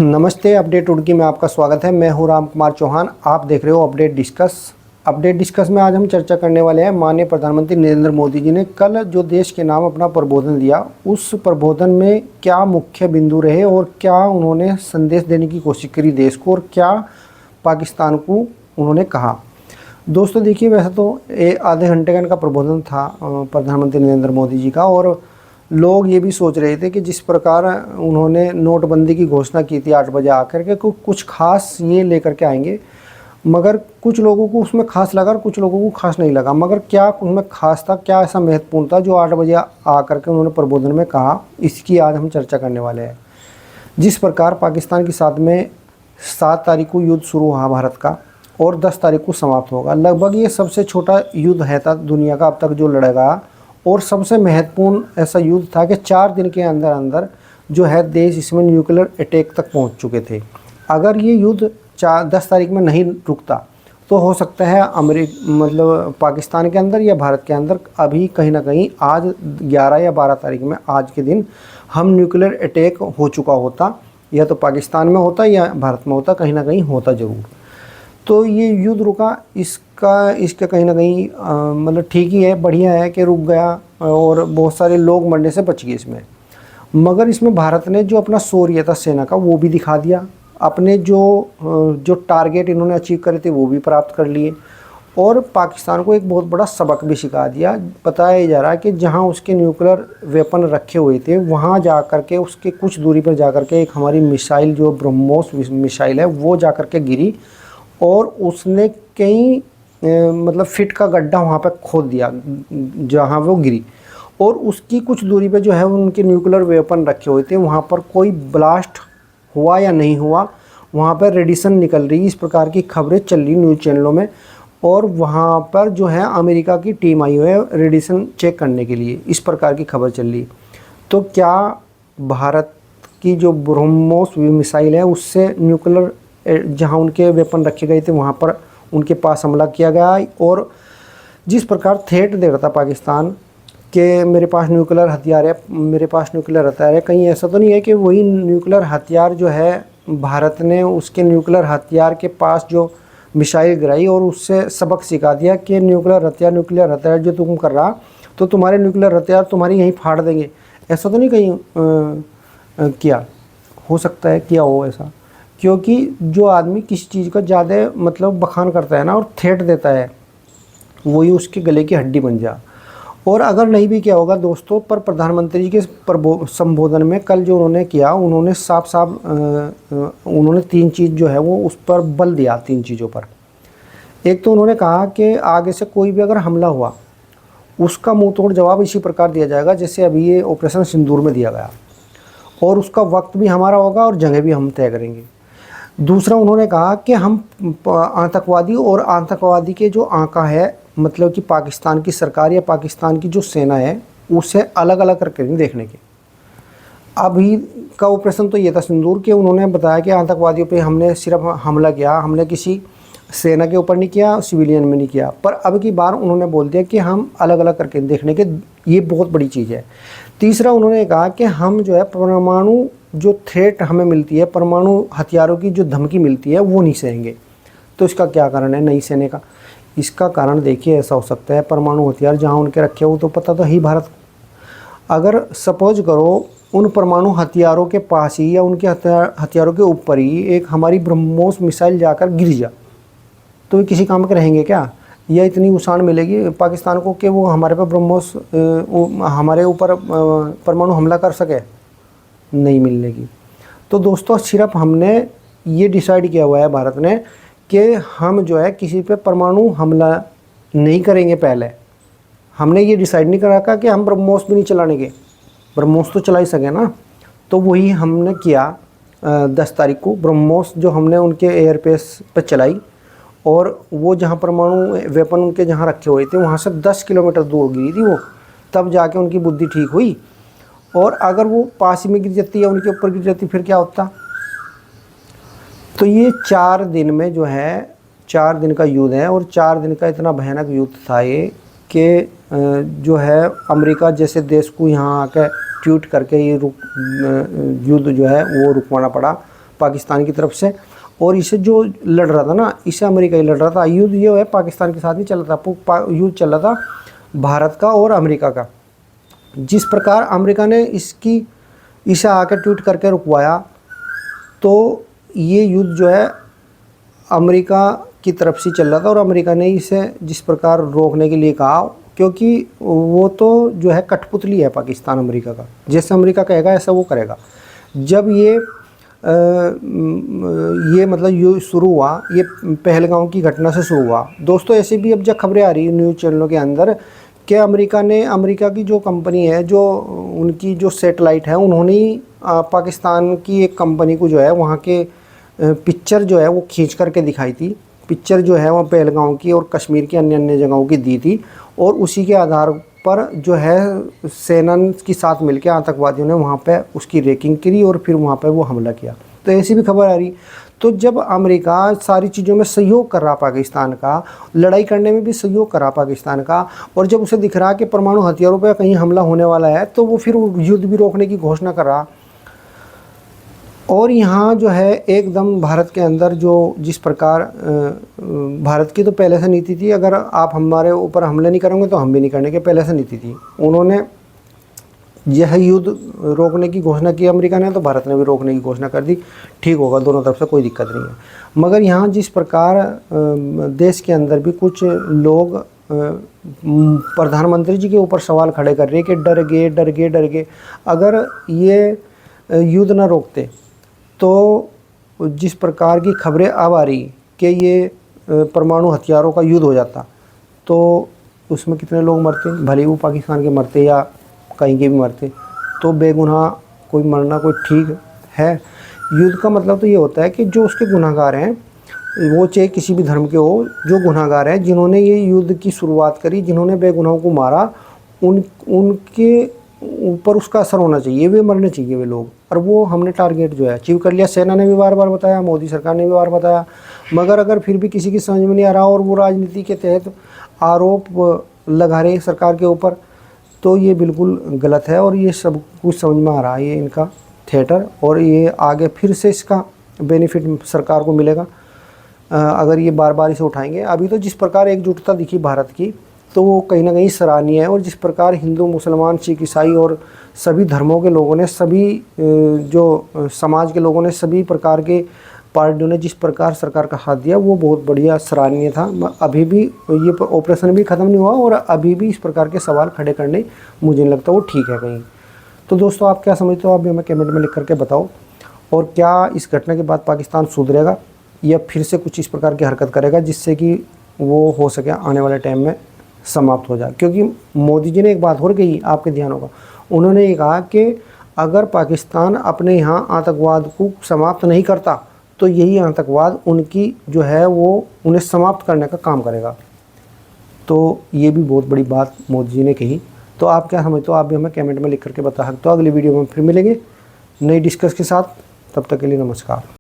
नमस्ते, अपडेट रुड़की में आपका स्वागत है। मैं हूं राम कुमार चौहान। आप देख रहे हो अपडेट डिस्कस में आज हम चर्चा करने वाले हैं माननीय प्रधानमंत्री नरेंद्र मोदी जी ने कल जो देश के नाम अपना प्रबोधन दिया, उस प्रबोधन में क्या मुख्य बिंदु रहे और क्या उन्होंने संदेश देने की कोशिश करी देश को, और क्या पाकिस्तान को उन्होंने कहा। दोस्तों देखिए, वैसे तो आधे घंटे का इनका प्रबोधन था प्रधानमंत्री नरेंद्र मोदी जी का, और लोग ये भी सोच रहे थे कि जिस प्रकार उन्होंने नोटबंदी की घोषणा की थी 8 बजे आकर के कुछ खास ये लेकर के आएंगे, मगर कुछ लोगों को उसमें खास लगा और कुछ लोगों को खास नहीं लगा। मगर क्या उसमें खास था, क्या ऐसा महत्वपूर्ण था जो 8 बजे आकर के उन्होंने प्रबोधन में कहा, इसकी आज हम चर्चा करने वाले हैं। जिस प्रकार पाकिस्तान के साथ में 7 तारीख को युद्ध शुरू हुआ भारत का और 10 तारीख को समाप्त होगा। लगभग ये सबसे छोटा युद्ध है था दुनिया का अब तक जो लड़ेगा, और सबसे महत्वपूर्ण ऐसा युद्ध था कि 4 दिन के अंदर अंदर जो है देश इसमें न्यूक्लियर अटैक तक पहुंच चुके थे। अगर ये युद्ध 10 तारीख में नहीं रुकता तो हो सकता है पाकिस्तान के अंदर या भारत के अंदर अभी कहीं ना कहीं आज 11 या 12 तारीख में आज के दिन हम न्यूक्लियर अटैक हो चुका होता, या तो पाकिस्तान में होता या भारत में होता, कहीं ना कहीं होता ज़रूर। तो ये युद्ध रुका, इसका कहीं ना कहीं ठीक ही है, बढ़िया है कि रुक गया और बहुत सारे लोग मरने से बच गए इसमें। मगर इसमें भारत ने जो अपना शौर्य था सेना का वो भी दिखा दिया, अपने जो टारगेट इन्होंने अचीव करे थे वो भी प्राप्त कर लिए, और पाकिस्तान को एक बहुत बड़ा सबक भी सिखा दिया। बताया जा रहा है कि जहाँ उसके न्यूक्लियर वेपन रखे हुए थे वहाँ जा कर के उसके कुछ दूरी पर जा कर के एक हमारी मिसाइल जो ब्रह्मोस मिसाइल है वो जा कर के गिरी, और उसने कई फीट का गड्ढा वहाँ पे खोद दिया जहाँ वो गिरी, और उसकी कुछ दूरी पे जो है उनके न्यूक्लियर वेपन रखे हुए थे वहाँ पर कोई ब्लास्ट हुआ या नहीं हुआ, वहाँ पर रेडिएशन निकल रही, इस प्रकार की खबरें चल रही न्यूज़ चैनलों में। और वहाँ पर जो है अमेरिका की टीम आई हुई है रेडिएशन चेक करने के लिए, इस प्रकार की खबर चल रही। तो क्या भारत की जो ब्रह्मोस मिसाइल है उससे न्यूक्लियर जहाँ उनके वेपन रखे गए थे वहाँ पर उनके पास हमला किया गया, और जिस प्रकार थ्रेट दे रहा था पाकिस्तान कि मेरे पास न्यूक्लियर हथियार है, मेरे पास न्यूक्लियर हथियार है, कहीं ऐसा तो नहीं है कि वही न्यूक्लियर हथियार जो है भारत ने उसके न्यूक्लियर हथियार के पास जो मिसाइल गिराई और उससे सबक सिखा दिया कि न्यूक्लियर हथियार जो तुम कर रहा तो तुम्हारे न्यूक्लियर हथियार तुम्हारी यहीं फाड़ देंगे, ऐसा तो नहीं कहीं किया। हो सकता है किया हो ऐसा, क्योंकि जो आदमी किसी चीज़ का ज़्यादा बखान करता है ना और थ्रेट देता है, वही उसके गले की हड्डी बन जा। और अगर नहीं भी किया होगा दोस्तों, पर प्रधानमंत्री जी के संबोधन में कल जो उन्होंने किया, उन्होंने साफ उन्होंने 3 चीज़ जो है वो उस पर बल दिया। 3 चीज़ों पर, एक तो उन्होंने कहा कि आगे से कोई भी अगर हमला हुआ उसका मुँह तोड़ जवाब इसी प्रकार दिया जाएगा जैसे अभी ये ऑपरेशन सिंदूर में दिया गया, और उसका वक्त भी हमारा होगा और जगह भी हम तय करेंगे। दूसरा उन्होंने कहा कि हम आतंकवादी और आतंकवादी के जो आंका है, मतलब कि पाकिस्तान की सरकार या पाकिस्तान की जो सेना है उसे अलग अलग करके नहीं देखने के। अभी का ऑपरेशन तो ये था सिंदूर के, उन्होंने बताया कि आतंकवादियों पे हमने सिर्फ हमला किया, हमने किसी सेना के ऊपर नहीं किया, सिविलियन में नहीं किया। पर अब की बार उन्होंने बोल दिया कि हम अलग अलग करके देखने के, ये बहुत बड़ी चीज़ है। तीसरा उन्होंने कहा कि हम जो है परमाणु जो थ्रेट हमें मिलती है, परमाणु हथियारों की जो धमकी मिलती है वो नहीं सहेंगे। तो इसका क्या कारण है नहीं सहने का? इसका कारण देखिए ऐसा हो सकता है, परमाणु हथियार जहाँ उनके रखे हो तो पता तो ही भारत, अगर सपोज करो उन परमाणु हथियारों के पास ही या उनके हथियारों के ऊपर ही एक हमारी ब्रह्मोस मिसाइल जाकर गिर जा, तो ये किसी काम के रहेंगे क्या? या इतनी उछाल मिलेगी पाकिस्तान को कि वो हमारे पे ब्रह्मोस हमारे ऊपर परमाणु हमला कर सके? नहीं मिलेगी। तो दोस्तों सिर्फ हमने ये डिसाइड किया हुआ है भारत ने कि हम जो है किसी पे परमाणु हमला नहीं करेंगे। पहले हमने ये डिसाइड नहीं करा था कि हम ब्रह्मोस भी नहीं चलाने के, ब्रह्मोस तो चला ही सके ना। तो वही हमने किया 10 तारीख को, ब्रह्मोस जो हमने उनके एयरबेस पर चलाई, और वो जहाँ परमाणु वेपन उनके जहाँ रखे हुए थे वहाँ से 10 किलोमीटर दूर गिरी थी वो, तब जाके उनकी बुद्धि ठीक हुई। और अगर वो पास ही में गिर जाती या उनके ऊपर गिर जाती फिर क्या होता? तो ये 4 दिन में जो है 4 दिन का युद्ध है, और 4 दिन का इतना भयानक युद्ध था ये कि जो है अमेरिका जैसे देश को यहाँ आकर ट्वीट करके ये युद्ध जो है वो रुकवाना पड़ा। पाकिस्तान की तरफ से। और इसे जो लड़ रहा था ना, इसे अमेरिका ही लड़ रहा था। युद्ध ये है पाकिस्तान के साथ नहीं चल रहा था, युद्ध चल रहा था भारत का और अमेरिका का। जिस प्रकार अमेरिका ने इसे आकर ट्वीट करके रुकवाया, तो ये युद्ध जो है अमेरिका की तरफ से चल रहा था और अमेरिका ने इसे जिस प्रकार रोकने के लिए कहा, क्योंकि वो तो जो है कठपुतली है पाकिस्तान अमेरिका का, जैसे अमेरिका कहेगा ऐसा वो करेगा। जब ये मतलब ये शुरू हुआ, ये पहलगाम की घटना से शुरू हुआ दोस्तों। ऐसे भी अब जब खबरें आ रही है न्यूज़ चैनलों के अंदर कि अमेरिका की जो कंपनी है, जो उनकी जो सैटेलाइट है, उन्होंने ही पाकिस्तान की एक कंपनी को जो है वहाँ के पिक्चर जो है वो खींच करके दिखाई थी। पिक्चर जो है वह पहलगाम की और कश्मीर की अन्य जगहों की दी थी, और उसी के आधार पर जो है सेना के साथ मिलकर आतंकवादियों ने वहाँ पे उसकी रेकिंग करी और फिर वहाँ पे वो हमला किया। तो ऐसी भी खबर आ रही। तो जब अमेरिका सारी चीज़ों में सहयोग कर रहा पाकिस्तान का, लड़ाई करने में भी सहयोग कर रहा पाकिस्तान का, और जब उसे दिख रहा कि परमाणु हथियारों पर कहीं हमला होने वाला है, तो वो फिर युद्ध भी रोकने की घोषणा कर रहा। और यहाँ जो है एकदम भारत के अंदर जो जिस प्रकार भारत की तो पहले से नीति थी, अगर आप हमारे ऊपर हमले नहीं करेंगे तो हम भी नहीं करने के, पहले से नीति थी। उन्होंने यह युद्ध रोकने की घोषणा की अमेरिका ने, तो भारत ने भी रोकने की घोषणा कर दी। ठीक होगा, दोनों तरफ से कोई दिक्कत नहीं है। मगर यहाँ जिस प्रकार देश के अंदर भी कुछ लोग प्रधानमंत्री जी के ऊपर सवाल खड़े कर रहे हैं कि डर गए। अगर ये युद्ध ना रोकते तो जिस प्रकार की खबरें अब आ रही कि ये परमाणु हथियारों का युद्ध हो जाता, तो उसमें कितने लोग मरते, भले वो पाकिस्तान के मरते या कहीं के भी मरते, तो बेगुनाह कोई मरना कोई ठीक है। युद्ध का मतलब तो ये होता है कि जो उसके गुनाहगार हैं, वो चाहे किसी भी धर्म के हो, जो गुनाहगार हैं, जिन्होंने ये युद्ध की शुरुआत करी, जिन्होंने बेगुनाहों को मारा, उनके ऊपर उसका असर होना चाहिए, वे मरने चाहिए वे लोग। और वो हमने टारगेट जो है अचीव कर लिया। सेना ने भी बार बार बताया, मोदी सरकार ने भी बार बताया। मगर अगर फिर भी किसी की समझ में नहीं आ रहा और वो राजनीति के तहत आरोप लगा रहे सरकार के ऊपर, तो ये बिल्कुल गलत है। और ये सब कुछ समझ में आ रहा है, ये इनका थिएटर, और ये आगे फिर से इसका बेनिफिट सरकार को मिलेगा अगर ये बार बार इसे उठाएंगे। अभी तो जिस प्रकार एकजुटता दिखी भारत की, तो वो कहीं ना कहीं सराहनीय है। और जिस प्रकार हिंदू, मुसलमान, सिख, ईसाई और सभी धर्मों के लोगों ने, सभी जो समाज के लोगों ने, सभी प्रकार के पार्टियों ने जिस प्रकार सरकार का हाथ दिया, वो बहुत बढ़िया सराहनीय था। अभी भी ये ऑपरेशन भी ख़त्म नहीं हुआ और अभी भी इस प्रकार के सवाल खड़े करने मुझे नहीं लगता वो ठीक है कहीं। तो दोस्तों आप क्या समझते हो, आप भी हमें कमेंट में लिख करके बताओ। और क्या इस घटना के बाद पाकिस्तान सुधरेगा या फिर से कुछ इस प्रकार की हरकत करेगा जिससे कि वो हो सके आने वाले टाइम में समाप्त हो जाए। क्योंकि मोदी जी ने एक बात और कही, आपके ध्यान होगा, उन्होंने ये कहा कि अगर पाकिस्तान अपने यहाँ आतंकवाद को समाप्त नहीं करता, तो यही आतंकवाद उनकी जो है वो उन्हें समाप्त करने का काम करेगा। तो ये भी बहुत बड़ी बात मोदी जी ने कही। तो आप क्या समझते हो, आप भी हमें कमेंट में लिख करके बता सकते हो। अगली वीडियो में फिर मिलेंगे नई डिस्कस के साथ, तब तक के लिए नमस्कार।